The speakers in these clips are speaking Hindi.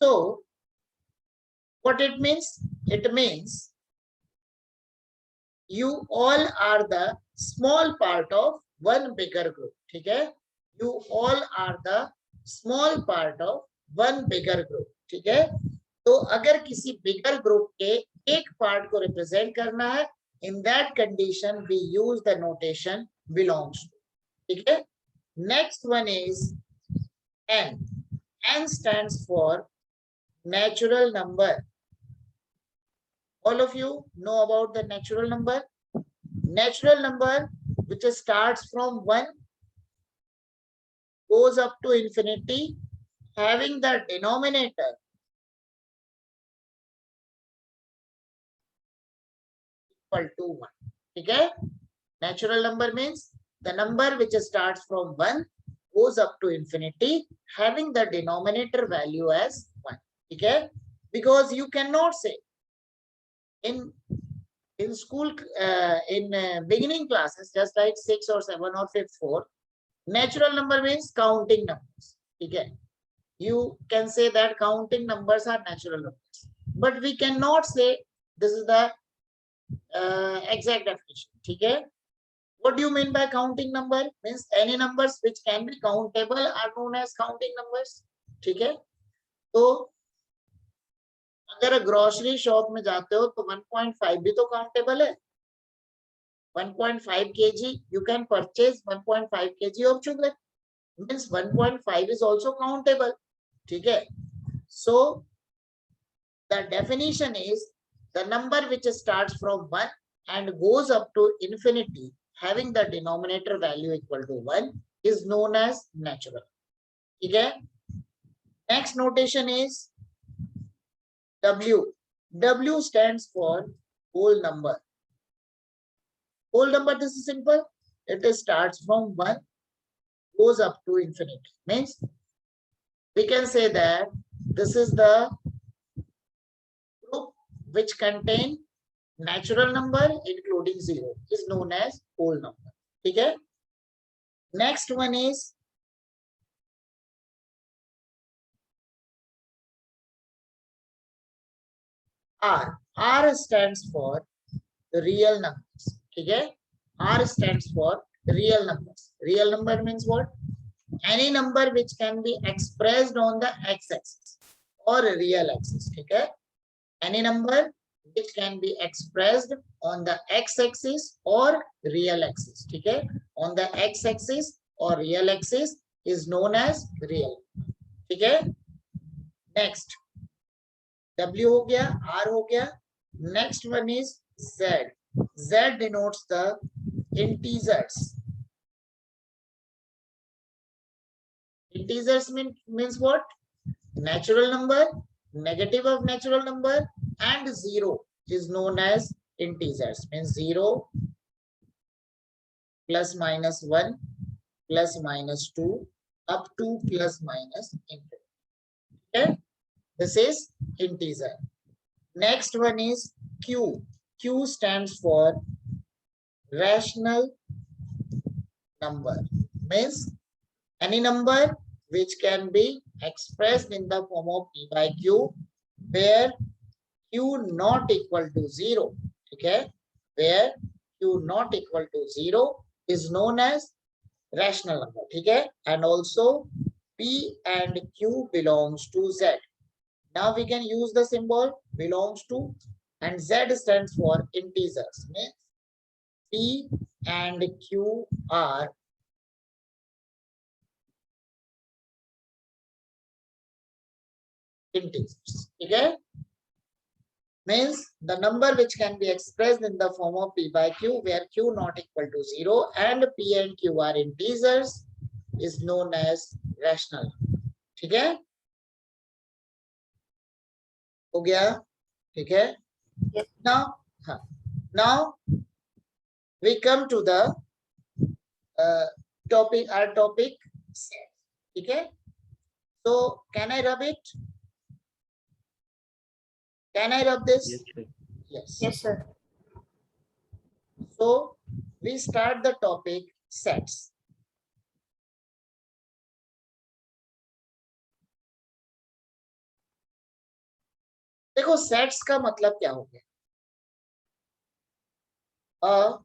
So what it means? It means you all are the small part of one bigger group. ठीक है? You all are the small part of one bigger group. ठीक है? तो अगर किसी बिगर ग्रुप के एक पार्ट को रिप्रेजेंट करना है, in that condition we use the notation belongs to. ठीक है? Next one is n. N stands for natural number. All of you know about the natural number. Natural number which starts from 1 goes up to infinity, having the denominator equal to 1. Okay? Natural number means the number which starts from 1 goes up to infinity, having the denominator value as 1. Okay? Because you cannot say in school, in beginning classes, just like 6 or 7 or 5th, 4, natural number means counting numbers. Okay? You can say that counting numbers are natural numbers, but we cannot say this is the exact definition. Okay? What do you mean by counting number? Means any numbers which can be countable are known as counting numbers. ठीक है? तो अगर ग्रोसरी शॉप में जाते हो तो 1.5 भी तो काउंटेबल है. 1.5 kg you can purchase 1.5 kg of sugar. Means 1.5 is also countable. ठीक है? So the definition is the number which starts from 1 and goes up to infinity, having the denominator value equal to 1, is known as natural. Okay? Next notation is W. W stands for whole number. Whole number, this is simple. It starts from 1, goes up to infinity. Means we can say that this is the group which contain natural number including 0 is known as whole number. Okay? Next one is R. R stands for the real numbers. Okay? R stands for real numbers. Real number means what? Any number which can be expressed on the x-axis or a real axis. Okay? Any number which can be expressed on the x-axis or real axis. Okay? On the x-axis or real axis is known as real. Okay? Next, W हो गया, R हो गया. Next one is Z. Z denotes the integers. Integers means what? Natural number, negative of natural number, and 0 is known as integers. Means 0, plus minus 1, plus minus 2, up to plus minus infinity. Okay? This is integer. Next one is Q. Q stands for rational number. Means any number which can be expressed in the form of P by Q, where Q not equal to 0. Okay? Where Q not equal to 0 is known as rational number. Okay? And also P and Q belongs to Z. Now we can use the symbol belongs to, and Z stands for integers. Means P and Q are integers. Okay? Means the number which can be expressed in the form of P by Q, where Q not equal to 0 and P and Q are integers, is known as rational. ठीक है? हो गया? ठीक है? Yes. Now we come to the topic. Our topic set. ठीक है? So can I rub it? Can I rub this? Yes, sir. Yes. Yes, sir. So we start the topic sets. देखो सेट्स का मतलब क्या हो गया, अ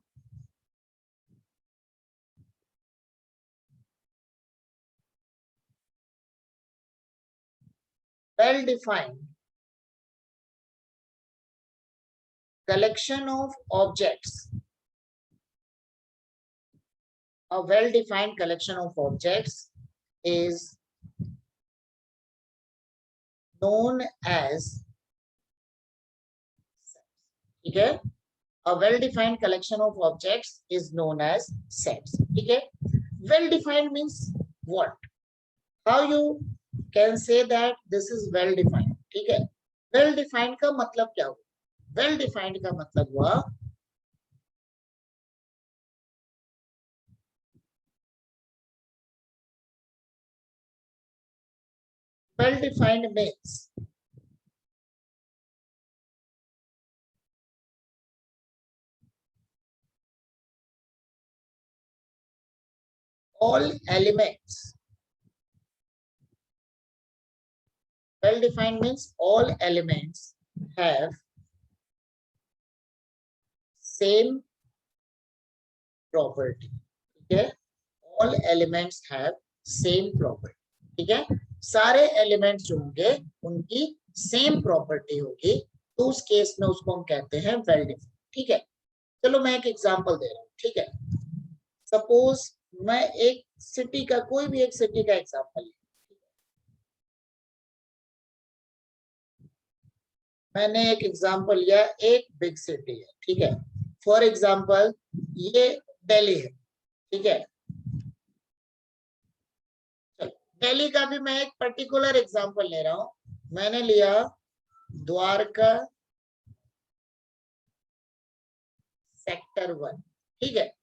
well defined collection of objects, a well defined collection of objects is known as, ठीक है, a well defined collection of objects is known as sets, ठीक है. Well defined means what, how you can say that this is well defined, ठीक है. Well defined का मतलब क्या हुआ, well defined का मतलब हुआ well defined means all elements, well defined means all elements have same property, ठीक है. all elements have same property, ठीक है. सारे एलिमेंट्स जो होंगे उनकी सेम प्रॉपर्टी होगी, तो उस केस में उसको हम कहते हैं वेल डिफाइंड, ठीक है. चलो मैं एक एग्जांपल दे रहा हूँ, ठीक है. सपोज मैं एक सिटी का, कोई भी एक सिटी का एग्जांपल, मैंने एक एग्जांपल लिया, एक बिग सिटी है, ठीक है. फॉर एग्जांपल ये दिल्ली है, ठीक है. दिल्ली का भी मैं एक पर्टिकुलर एग्जांपल ले रहा हूं, मैंने लिया द्वारका सेक्टर 1, ठीक है.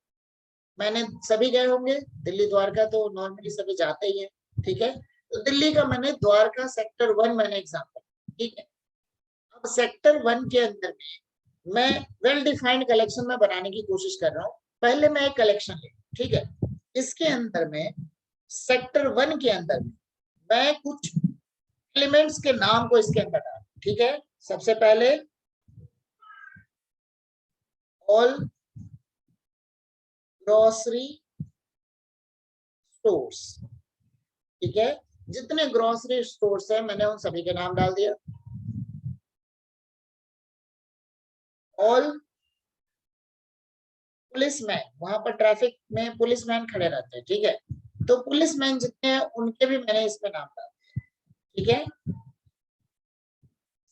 मैंने, सभी गए होंगे दिल्ली द्वारका, तो नॉर्मली सभी जाते ही हैं, ठीक है. तो दिल्ली का मैंने द्वारका सेक्टर 1 मैंने एग्जांपल, ठीक है. अब सेक्टर 1 के अंदर में मैं वेल डिफाइंड कलेक्शन में बनाने की कोशिश कर रहा हूँ. पहले मैं एक कलेक्शन ले, ठीक है. इसके अंदर में सेक्टर 1 के अंदर में मैं कुछ एलिमेंट्स के नाम को इसके अंदर डाल, ठीक है. सबसे पहले ऑल ग्रोसरी स्टोर्स, ठीक है. जितने ग्रोसरी स्टोर्स है मैंने उन सभी के नाम डाल दिया. ऑल पुलिसमैन, वहां पर ट्रैफिक में पुलिसमैन खड़े रहते हैं, ठीक है. तो पुलिसमैन जितने हैं उनके भी मैंने इसमें नाम डाल दिया, ठीक है.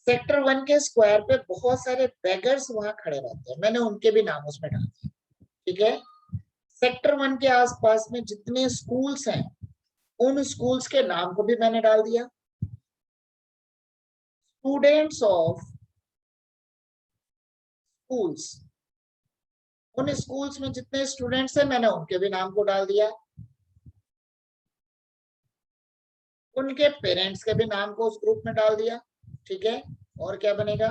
सेक्टर 1 के स्क्वायर पे बहुत सारे बेगर्स वहां खड़े रहते हैं, मैंने उनके भी नाम उसमें डाल दिए, ठीक है. सेक्टर 1 के आसपास में जितने स्कूल्स हैं उन स्कूल्स के नाम को भी मैंने डाल दिया. स्टूडेंट्स ऑफ स्कूल्स, उन स्कूल्स में जितने स्टूडेंट्स हैं मैंने उनके भी नाम को डाल दिया. उनके पेरेंट्स के भी नाम को उस ग्रुप में डाल दिया, ठीक है. और क्या बनेगा,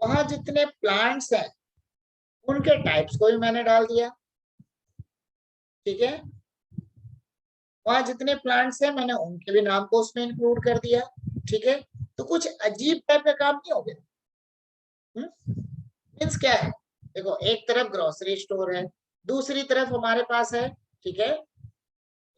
वहां जितने प्लांट्स हैं उनके टाइप्स को भी मैंने डाल दिया, ठीक है. वहां जितने प्लांट्स हैं मैंने उनके भी नाम को उसमें इंक्लूड कर दिया, ठीक है. तो कुछ अजीब टाइप का काम नहीं हो गया. मीन्स क्या है, देखो एक तरफ ग्रोसरी स्टोर है, दूसरी तरफ हमारे पास है, ठीक है.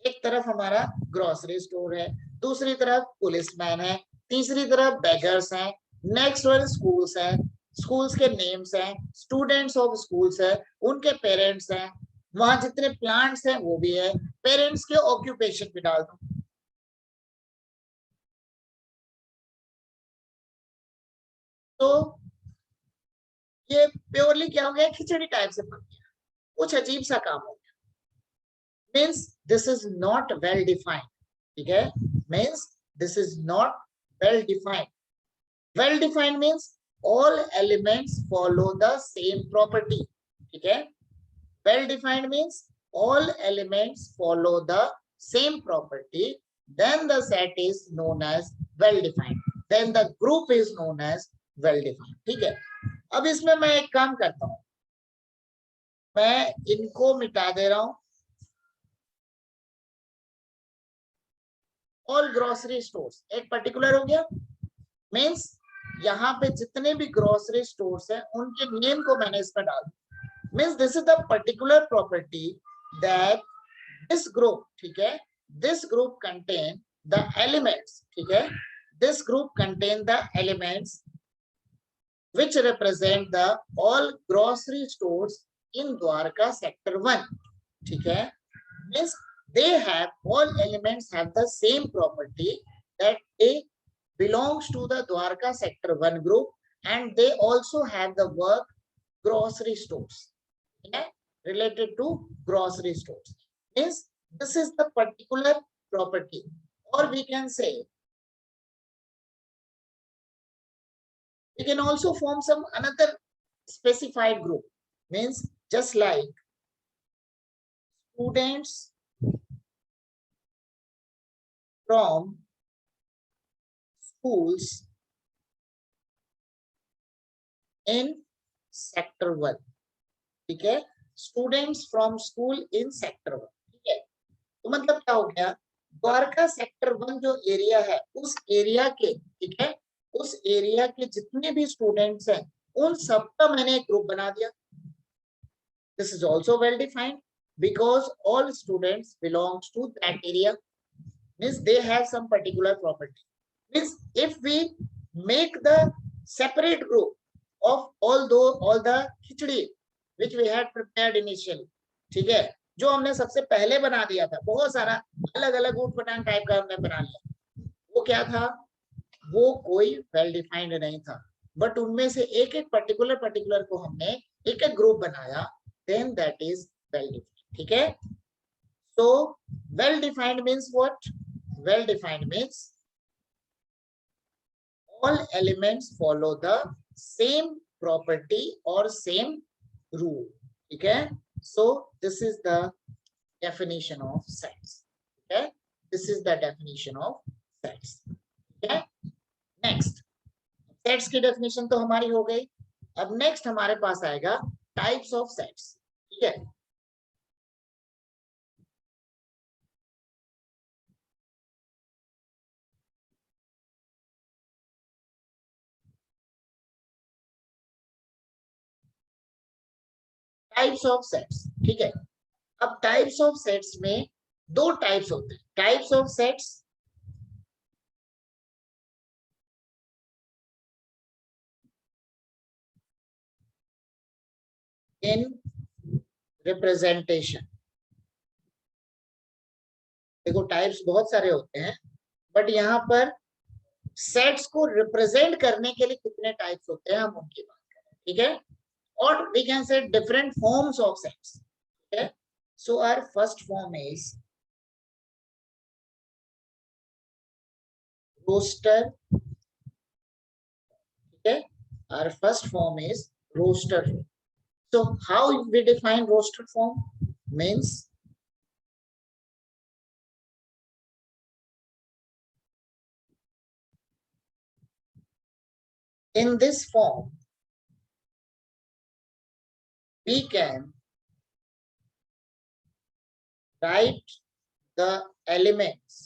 एक तरफ हमारा ग्रोसरी स्टोर है, दूसरी तरफ पुलिसमैन है, तीसरी तरफ बेगर्स हैं, नेक्स्ट वन स्कूल्स है, स्कूल्स के नेम्स हैं, स्टूडेंट्स ऑफ स्कूल्स है, उनके पेरेंट्स हैं, वहां जितने प्लांट्स हैं वो भी है, पेरेंट्स के ऑक्यूपेशन भी डाल दो. तो ये प्योरली क्या हो गया, खिचड़ी टाइप से बन गया, कुछ अजीब सा काम हो गया. Means this is not well defined, ठीक है. Means this is not well defined. Well defined means all elements follow the same property, ठीक है. well defined means all elements follow the same property, then the set is known as well defined, then the group is known as well defined, ठीक है. अब इसमें मैं एक काम करता हूं, मैं इनको मिटा दे रहा हूं. ऑल ग्रोसरी स्टोर्स एक पर्टिकुलर हो गया, मीन्स यहाँ पे जितने भी ग्रोसरी स्टोर्स हैं उनके नेम को मैंने इसमें डाल दिया। Means this is the particular property that this group, ठीक है, this group contain the elements, ठीक है, this group contain the elements which represent the all grocery stores in Dwarka sector 1, ठीक है, means they have all elements have the same property that they belongs to the Dwarka sector 1 group and they also have the work grocery stores, okay, related to grocery stores. Means this is the particular property, or we can say we can also form some another specified group, means just like students from schools in sector 1, ठीक है, students from school in sector 1, ठीक है। तो मतलब क्या हो गया, द्वारका सेक्टर 1 जो एरिया है उस एरिया के, ठीक है, उस एरिया के जितने भी स्टूडेंट्स हैं उन सबका मैंने एक ग्रुप बना दिया। This is also well defined because all students belongs to that area, means they have some particular property. Means if we make the separate group of all the khichdi which we had prepared initially, ठीक है, जो हमने सबसे पहले बना दिया था, बहुत सारा अलग अलग ऊटपटांग टाइप का हमने बना लिया, वो क्या था, वो कोई वेल डिफाइंड नहीं था, बट उनमें से एक एक पर्टिकुलर को हमने एक एक ग्रुप बनाया, then that is well defined, ठीक है। So well defined means what, well defined means all elements follow the same property or same rule, ठीक है। So this is the definition of sets, okay, this is the definition of sets, okay। next sets की definition तो हमारी हो गई, अब next हमारे पास आएगा types of sets, ठीक है। टाइप्स ऑफ सेट्स, ठीक है। अब टाइप्स ऑफ सेट्स में दो टाइप्स होते हैं, types of sets in representation. देखो टाइप्स बहुत सारे होते हैं, बट यहाँ पर सेट्स को रिप्रेजेंट करने के लिए कितने टाइप्स होते हैं हम उनकी बात करें, ठीक है। और we can say different forms of sets, ठीक है। So our first form is roster, ठीक है, our first form is roster. So how we define roster form means in this form we can write the elements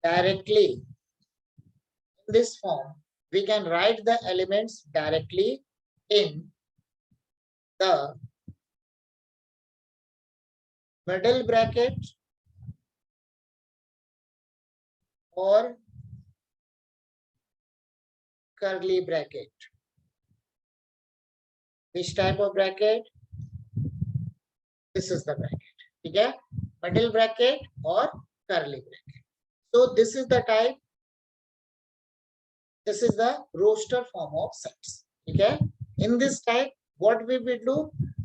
directly. In this form we can write the elements directly in the middle bracket or curly bracket. Which type of bracket? This is the bracket, ठीक है, middle bracket or curly bracket. So this is the type, this is the roster form of sets, okay। In this type what we will do,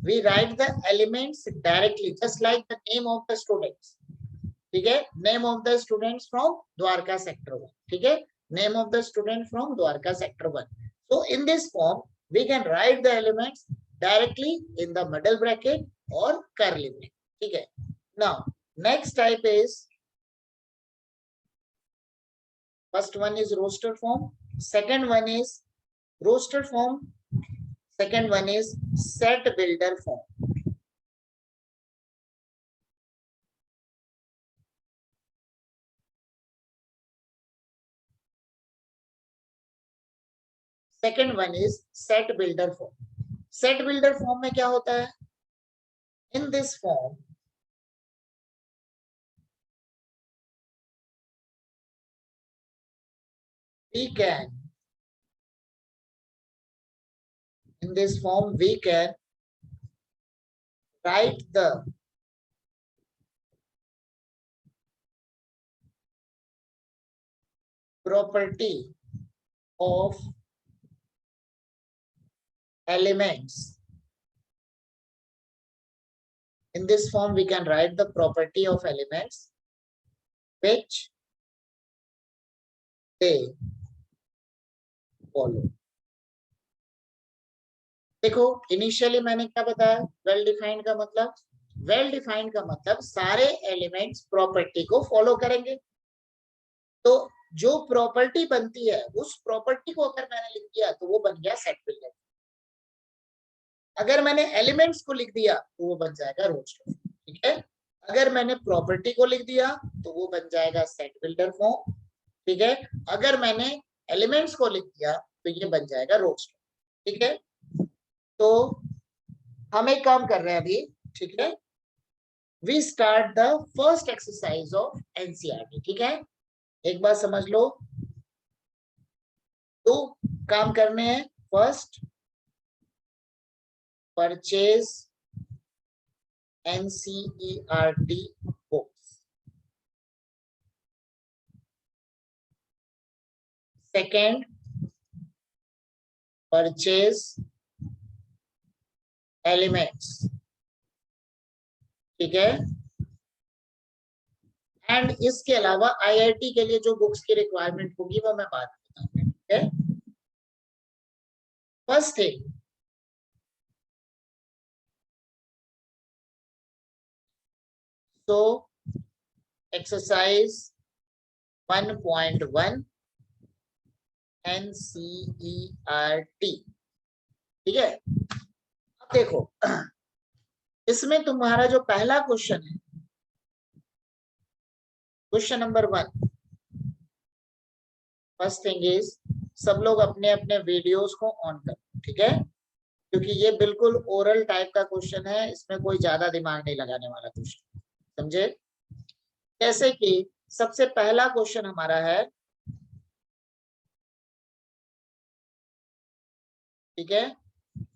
we write the elements directly just like the name of the students, ठीक है, name of the students from Dwarka sector 1, ठीक है, name of the student from Dwarka sector 1। So in this form we can write the elements directly in the middle bracket or curly bracket, ठीक है। Now next type is, first one is roster form, second one is roster form, second one is set builder form। Second one is set builder form. Set builder form में क्या होता है? In this form we can write the property of elements. In this form we can write the property of elements which they follow. देखो इनिशियली मैंने क्या बताया? वेल डिफाइंड का मतलब, वेल डिफाइंड का मतलब सारे एलिमेंट्स प्रॉपर्टी को फॉलो करेंगे। तो जो प्रॉपर्टी बनती है उस प्रॉपर्टी को अगर मैंने लिख दिया तो वो बन गया सेट बिल्डर। अगर मैंने एलिमेंट्स को लिख दिया तो वो बन जाएगा रोस्टर। ठीक है, अगर मैंने प्रॉपर्टी को लिख दिया तो वो बन जाएगा सेट बिल्डर फॉर्म। ठीक है, अगर मैंने एलिमेंट्स को लिख दिया तो ये बन जाएगा रोस्टर। ठीक है, तो हम एक काम कर रहे हैं अभी। ठीक है, we start the first exercise of NCERT. ठीक है, एक बार समझ लो, तो काम करने हैं। First, purchase NCERT books. Second, purchase elements. ठीक है, एंड इसके अलावा आईआईटी के लिए जो बुक्स की रिक्वायरमेंट होगी वो मैं बात करता हूँ। ठीक है, first thing, so exercise 1.1 NCERT। ठीक है, अब देखो इसमें तुम्हारा जो पहला क्वेश्चन है, question number 1, first thing is सब लोग अपने अपने वीडियोस को ऑन करो। ठीक है, क्योंकि ये बिल्कुल ओरल टाइप का क्वेश्चन है, इसमें कोई ज्यादा दिमाग नहीं लगाने वाला क्वेश्चन, समझे? जैसे कि सबसे पहला क्वेश्चन हमारा है, ठीक है,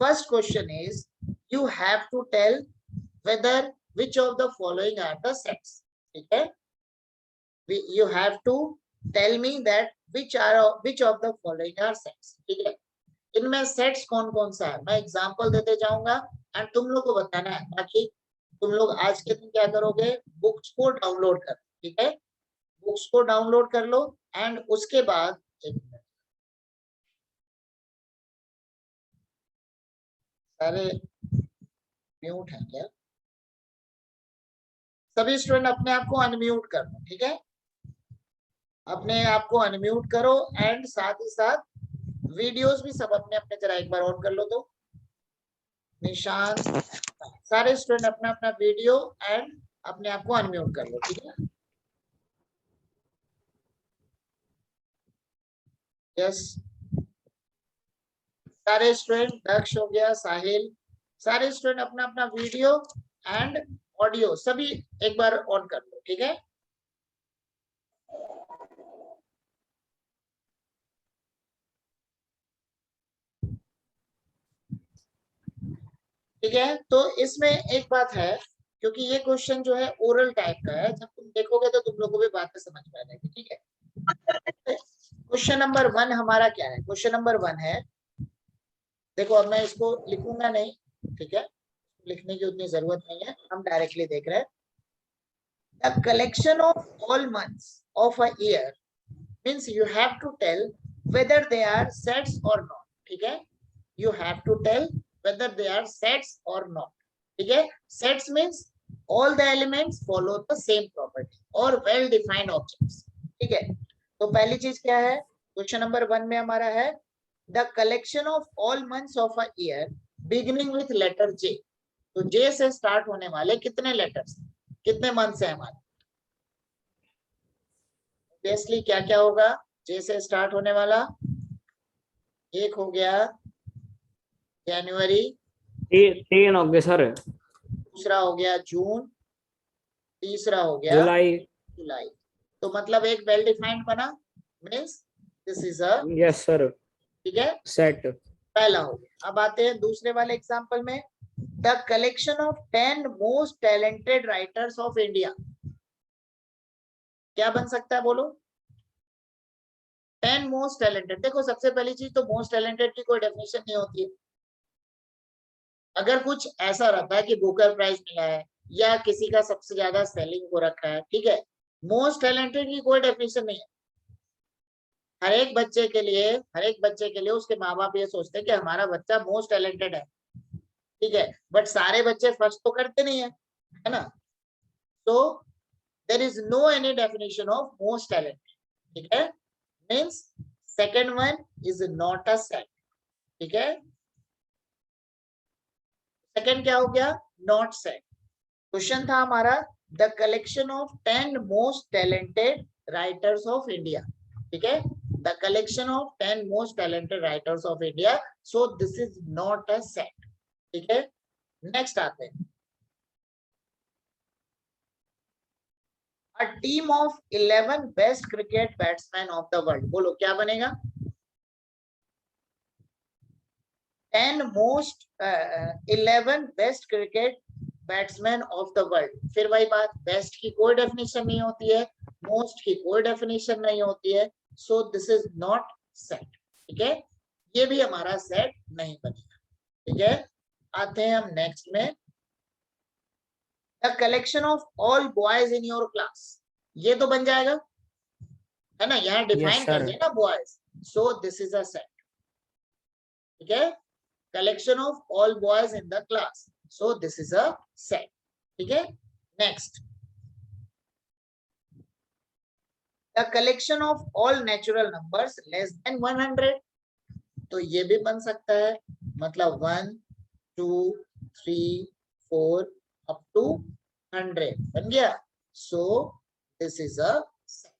first question is you have to tell whether which of the following are the sets. ठीक है, you have to tell me that which of the following are sets। ठीक है, इनमें सेट्स कौन कौन सा है, मैं एग्जांपल देते जाऊंगा एंड तुम लोग को बताना है। बाकी तुम लोग आज के दिन क्या करोगे, बुक्स को डाउनलोड कर, ठीक है, बुक्स को डाउनलोड कर लो एंड उसके बाद सारे म्यूट है क्या? सभी स्टूडेंट अपने आप को अनम्यूट कर लो। ठीक है, अपने आप को अनम्यूट करो एंड साथ ही साथ वीडियोस भी सब अपने अपने जरा एक बार ऑन कर लो। तो निशान, सारे स्टूडेंट अपना अपना वीडियो एंड अपने आप को अनम्यूट कर लो। ठीक है, यस, सारे स्टूडेंट, दक्ष हो गया, साहिल, सारे स्टूडेंट अपना अपना वीडियो एंड ऑडियो सभी एक बार ऑन कर लो। ठीक है, ठीक है, तो इसमें एक बात है, क्योंकि ये क्वेश्चन जो है ओरल टाइप का है, जब तुम देखोगे तो तुम लोगों को भी बातें समझ में आ जाएगी। ठीक है, क्वेश्चन नंबर 1 हमारा क्या है? क्वेश्चन नंबर 1 है, देखो अब मैं इसको लिखूंगा नहीं, ठीक है, लिखने की उतनी जरूरत नहीं है, हम डायरेक्टली देख रहे हैं। The collection of all months of a year means you have to tell whether they are sets और नॉट। ठीक है, you have to tell whether they are sets or not। ठीक है, sets means all the elements follow the same property or well defined objects। ठीक है, तो पहली चीज क्या है, क्वेश्चन नंबर 1 में हमारा है the collection of all months of a year beginning with letter J. तो जे से स्टार्ट होने वाले कितने लेटर्स, कितने मंथ्स है हमारे? ऑब्वियसली क्या क्या होगा, जे से स्टार्ट होने वाला एक हो गया जनवरी, 3 हो गए सर। दूसरा हो गया जून, तीसरा हो गया जुलाई। जुलाई। तो मतलब एक वेल डिफाइंड बना, means this is a, yes sir. ठीक है, सेट। पहला हो गया। अब आते हैं दूसरे वाले एग्जांपल में, the collection of 10 most talented writers of India. क्या बन सकता है बोलो? 10 मोस्ट टैलेंटेड। देखो सबसे पहली चीज तो मोस्ट टैलेंटेड की कोई डेफिनेशन नहीं होती है। अगर कुछ ऐसा रहता है कि बुकर प्राइज मिला है या किसी का सबसे ज्यादा सेलिंग हो रखा है, ठीक है, मोस्ट टैलेंटेड की कोई डेफिनेशन नहीं है। हर एक बच्चे के लिए उसके माँ बाप ये सोचते हैं कि हमारा बच्चा मोस्ट टैलेंटेड है, ठीक है, बट सारे बच्चे फर्स्ट तो करते नहीं है ना? तो there is no any definition of most talented, ठीक है, means second one is not a set, ठीक है। सेकेंड क्या हो गया? Not set. क्वेश्चन था हमारा the collection of 10 most talented writers of India, ठीक है, the collection of 10 most talented writers of India, so this is not a set, ठीक है। नेक्स्ट आते हैं, a team of 11 best cricket batsmen of the world। बोलो क्या बनेगा? 11 best cricket batsman of the world. फिर वही बात, बेस्ट की कोई डेफिनेशन नहीं होती है, मोस्ट की कोई डेफिनेशन नहीं होती है, so this is not set, ठीक है, ये भी हमारा सेट नहीं बनेगा, ठीक है। आते हैं हम नेक्स्ट में, the collection of all boys in your class. ये तो बन जाएगा, है ना, यहाँ यस डिफाइन कर सर। दिया ना boys, so this is a set, ठीक है, collection of all boys in the class, so this is a set, ठीक है। next, the collection of all natural numbers less than 100। तो ये भी बन सकता है, मतलब 1 2 3 4 अप टू 100 बन गया, so this is a set,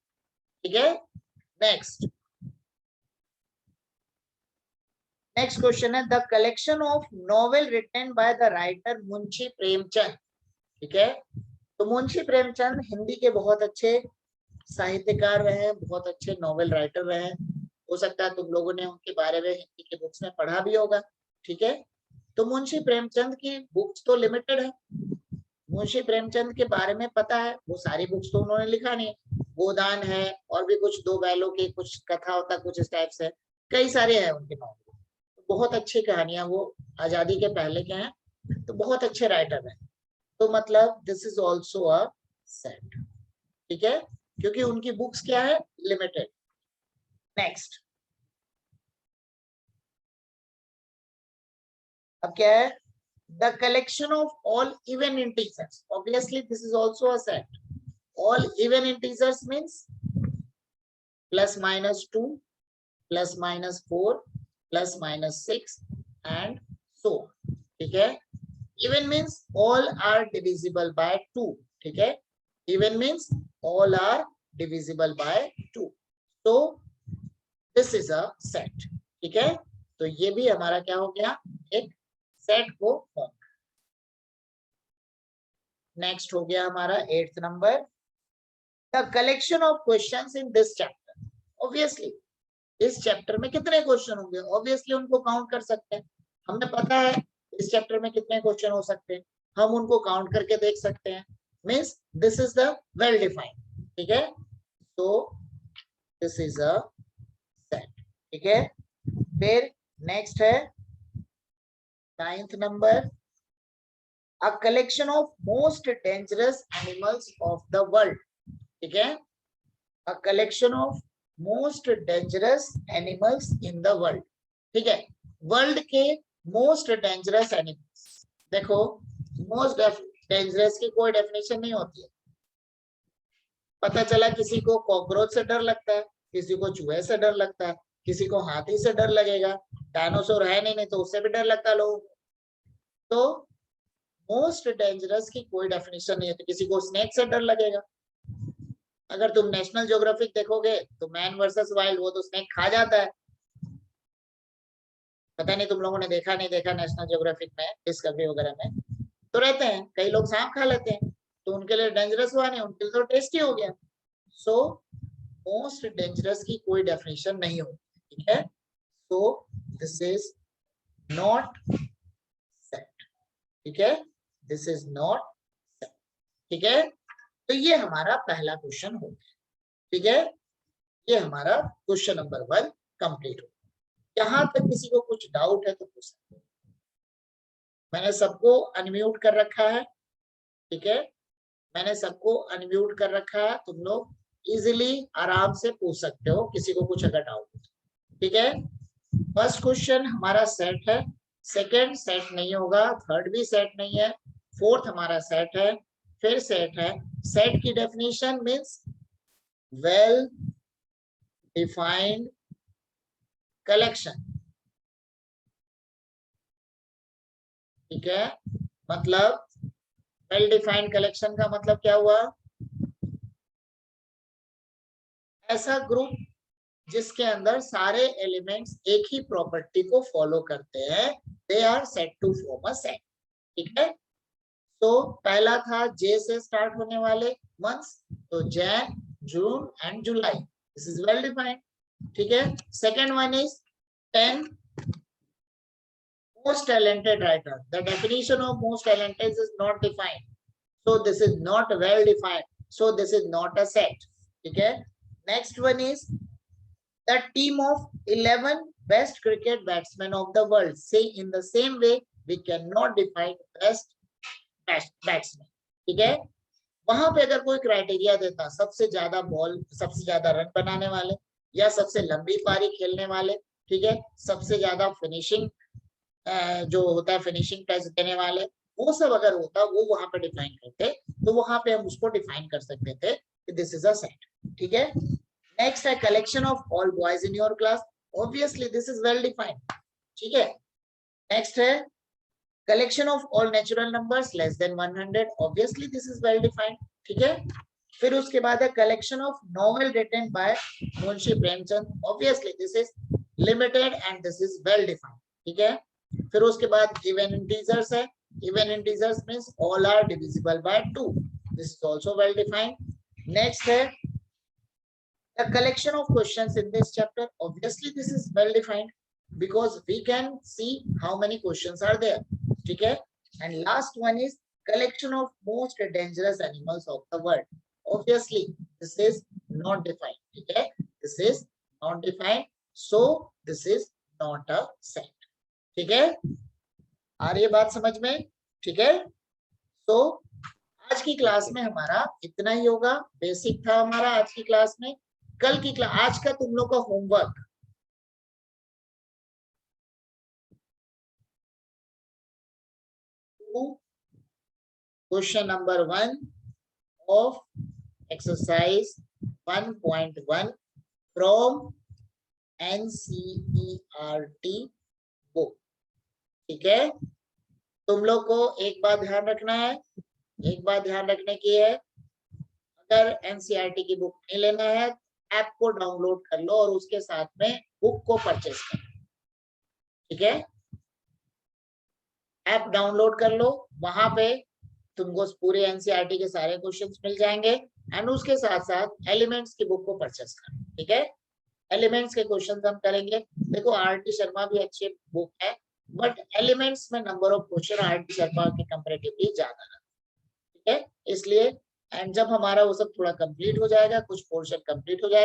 ठीक है। next क्वेश्चन है the collection of novel written by the writer Munshi Premchand, ठीक है। तो मुंशी प्रेमचंद हिंदी के बहुत अच्छे साहित्यकार रहे, बहुत अच्छे नॉवेल राइटर रहे, हो सकता है तुम लोगों ने उनके बारे में हिंदी के बुक्स में पढ़ा भी होगा, ठीक है। तो मुंशी प्रेमचंद की बुक्स तो लिमिटेड है, मुंशी प्रेमचंद के बारे में पता है, वो सारी बुक्स तो उन्होंने लिखा नहीं है, गोदान है और भी कुछ दो बैलों की कुछ कथा होता कुछ इस टाइप से, कई सारे हैं उनके नॉवल, बहुत अच्छी कहानियां, वो आजादी के पहले के हैं, तो बहुत अच्छे राइटर हैं, तो मतलब this is also a set, ठीक है, क्योंकि उनकी बुक्स क्या है, लिमिटेड। नेक्स्ट, अब क्या है, the collection of all even integers, obviously this is also a set, all even integers means +-2 +-4 +-6 and so, ठीक है। Even means all are divisible by 2, ठीक है, even means all are divisible by 2, तो दिस इज अ सेट, ठीक है। तो ये भी हमारा क्या हो गया, एक सेट को फॉर्म। नेक्स्ट हो गया हमारा 8th number, the collection of questions in this chapter. Obviously इस चैप्टर में कितने क्वेश्चन होंगे, ऑब्वियसली उनको काउंट कर सकते हैं, हमें पता है इस चैप्टर में कितने क्वेश्चन हो सकते हैं, हम उनको काउंट करके देख सकते हैं, means this is the well defined, ठीक है, तो दिस इज अ सेट, ठीक है। फिर नेक्स्ट है 9th number, a collection of most dangerous animals of the world, ठीक है, a collection of most dangerous animals in the world, ठीक है, वर्ल्ड के मोस्ट डेंजरस एनिमल्स। देखो मोस्ट डेंजरस की कोई डेफिनेशन नहीं होती है, पता चला किसी को कॉकरोच से डर लगता है, किसी को चूहे से डर लगता है, किसी को हाथी से डर लगेगा, डायनासोर है नहीं तो उससे भी डर लगता है लोगों को, तो मोस्ट डेंजरस की कोई डेफिनेशन नहीं है, तो किसी को स्नेक से डर लगेगा, अगर तुम नेशनल ज्योग्राफिक देखोगे तो मैन वर्सेस वाइल्ड, वो तो स्नेक खा जाता है, पता नहीं तुम लोगों ने देखा नहीं देखा, नेशनल ज्योग्राफिक में, डिस्कवरी वगैरह में तो रहते हैं, कई लोग सांप खा लेते हैं, तो उनके लिए डेंजरस हुआ नहीं, उनके लिए तो टेस्टी हो गया। सो मोस्ट डेंजरस की कोई डेफिनेशन नहीं होती, ठीक है। So this is not set, ठीक है, दिस इज नॉट सेट, ठीक है। तो ये हमारा पहला क्वेश्चन हो गया, ठीक है, ये हमारा क्वेश्चन नंबर 1 कंप्लीट हो। यहाँ तक किसी को कुछ डाउट है तो पूछ सकते हो। मैंने सबको अनम्यूट कर रखा है, ठीक है, मैंने सबको अनम्यूट कर रखा है, तुम लोग इजीली आराम से पूछ सकते हो किसी को कुछ अगर डाउट हो, ठीक है। फर्स्ट क्वेश्चन हमारा सेट है, सेकंड सेट नहीं होगा, थर्ड भी सेट नहीं है, फोर्थ हमारा सेट है, फिर सेट है। सेट की definition means well defined collection, ठीक है। मतलब वेल डिफाइंड कलेक्शन का मतलब क्या हुआ, ऐसा ग्रुप जिसके अंदर सारे एलिमेंट्स एक ही प्रॉपर्टी को फॉलो करते हैं, they are set to form a set, ठीक है। तो पहला था जे से स्टार्ट होने वाले मंथ्स, तो Jan, June and July, this is well defined, ठीक है। Second one is 10 most talented writer. The definition of most talented is not defined, so this is not well defined, so this is not a set, okay. Next one is the team of 11 best cricket batsmen of the world. Say in the same way we cannot define best batsman, ठीक है। वहां पे अगर कोई क्राइटेरिया देता, सबसे ज्यादा बॉल, सबसे ज्यादा रन बनाने वाले, या सबसे लंबी पारी खेलने वाले, ठीक है, सबसे ज्यादा फिनिशिंग जो होता है फिनिशिंग टच देने वाले, वो सब अगर होता, वो वहां पे डिफाइन करते, तो वहां पे हम उसको डिफाइन कर सकते थे कि दिस इज अ सेट, ठीक है। नेक्स्ट है collection of all boys in your class, obviously this is well defined, ठीक है। नेक्स्ट है collection of all natural numbers less than 100, obviously this is well defined, ठीक है। फिर उसके बाद है collection of novel written by Munshi Premchand, obviously this is limited and this is well defined, ठीक है। फिर उसके बाद इवन इंटीजर्स है, even integers means all are divisible by 2, this is also well defined. Next है the collection of questions in this chapter, obviously this is well defined because we can see how many questions are there, ठीक है। And last one is collection of most dangerous animals of the world, obviously this is not defined, ठीक है, this is not defined, so this is not a set, ठीक है। आ रही है बात समझ में, ठीक है। तो आज की क्लास में हमारा इतना ही होगा, बेसिक था हमारा आज की क्लास में। कल की क्लास, आज का तुम लोग का homework question number 1 of exercise 1.1 from NCERT book, ठीक है। तुम लोग को एक बात ध्यान रखना है, एक बात ध्यान रखने की है, अगर एनसीईआरटी की बुक नहीं लेना है, ऐप को डाउनलोड कर लो और उसके साथ में बुक को परचेज कर लो, ठीक है। ऐप डाउनलोड कर लो, वहां पे तुमको पूरे एनसीईआरटी के सारे क्वेश्चंस मिल जाएंगे, एंड उसके साथ साथ एलिमेंट्स की बुक को परचेज कर, ठीक है। एलिमेंट्स के क्वेश्चंस हम करेंगे। देखो आरटी शर्मा भी अच्छी बुक है, बट एलिमेंट्स में number of question RT Sharma के कंपैरेटिवली ज्यादा है, ठीक है, इसलिए। एंड जब हमारा वो सब थोड़ा कंप्लीट हो जाएगा, कुछ पोर्शन कंप्लीट हो जाएगा,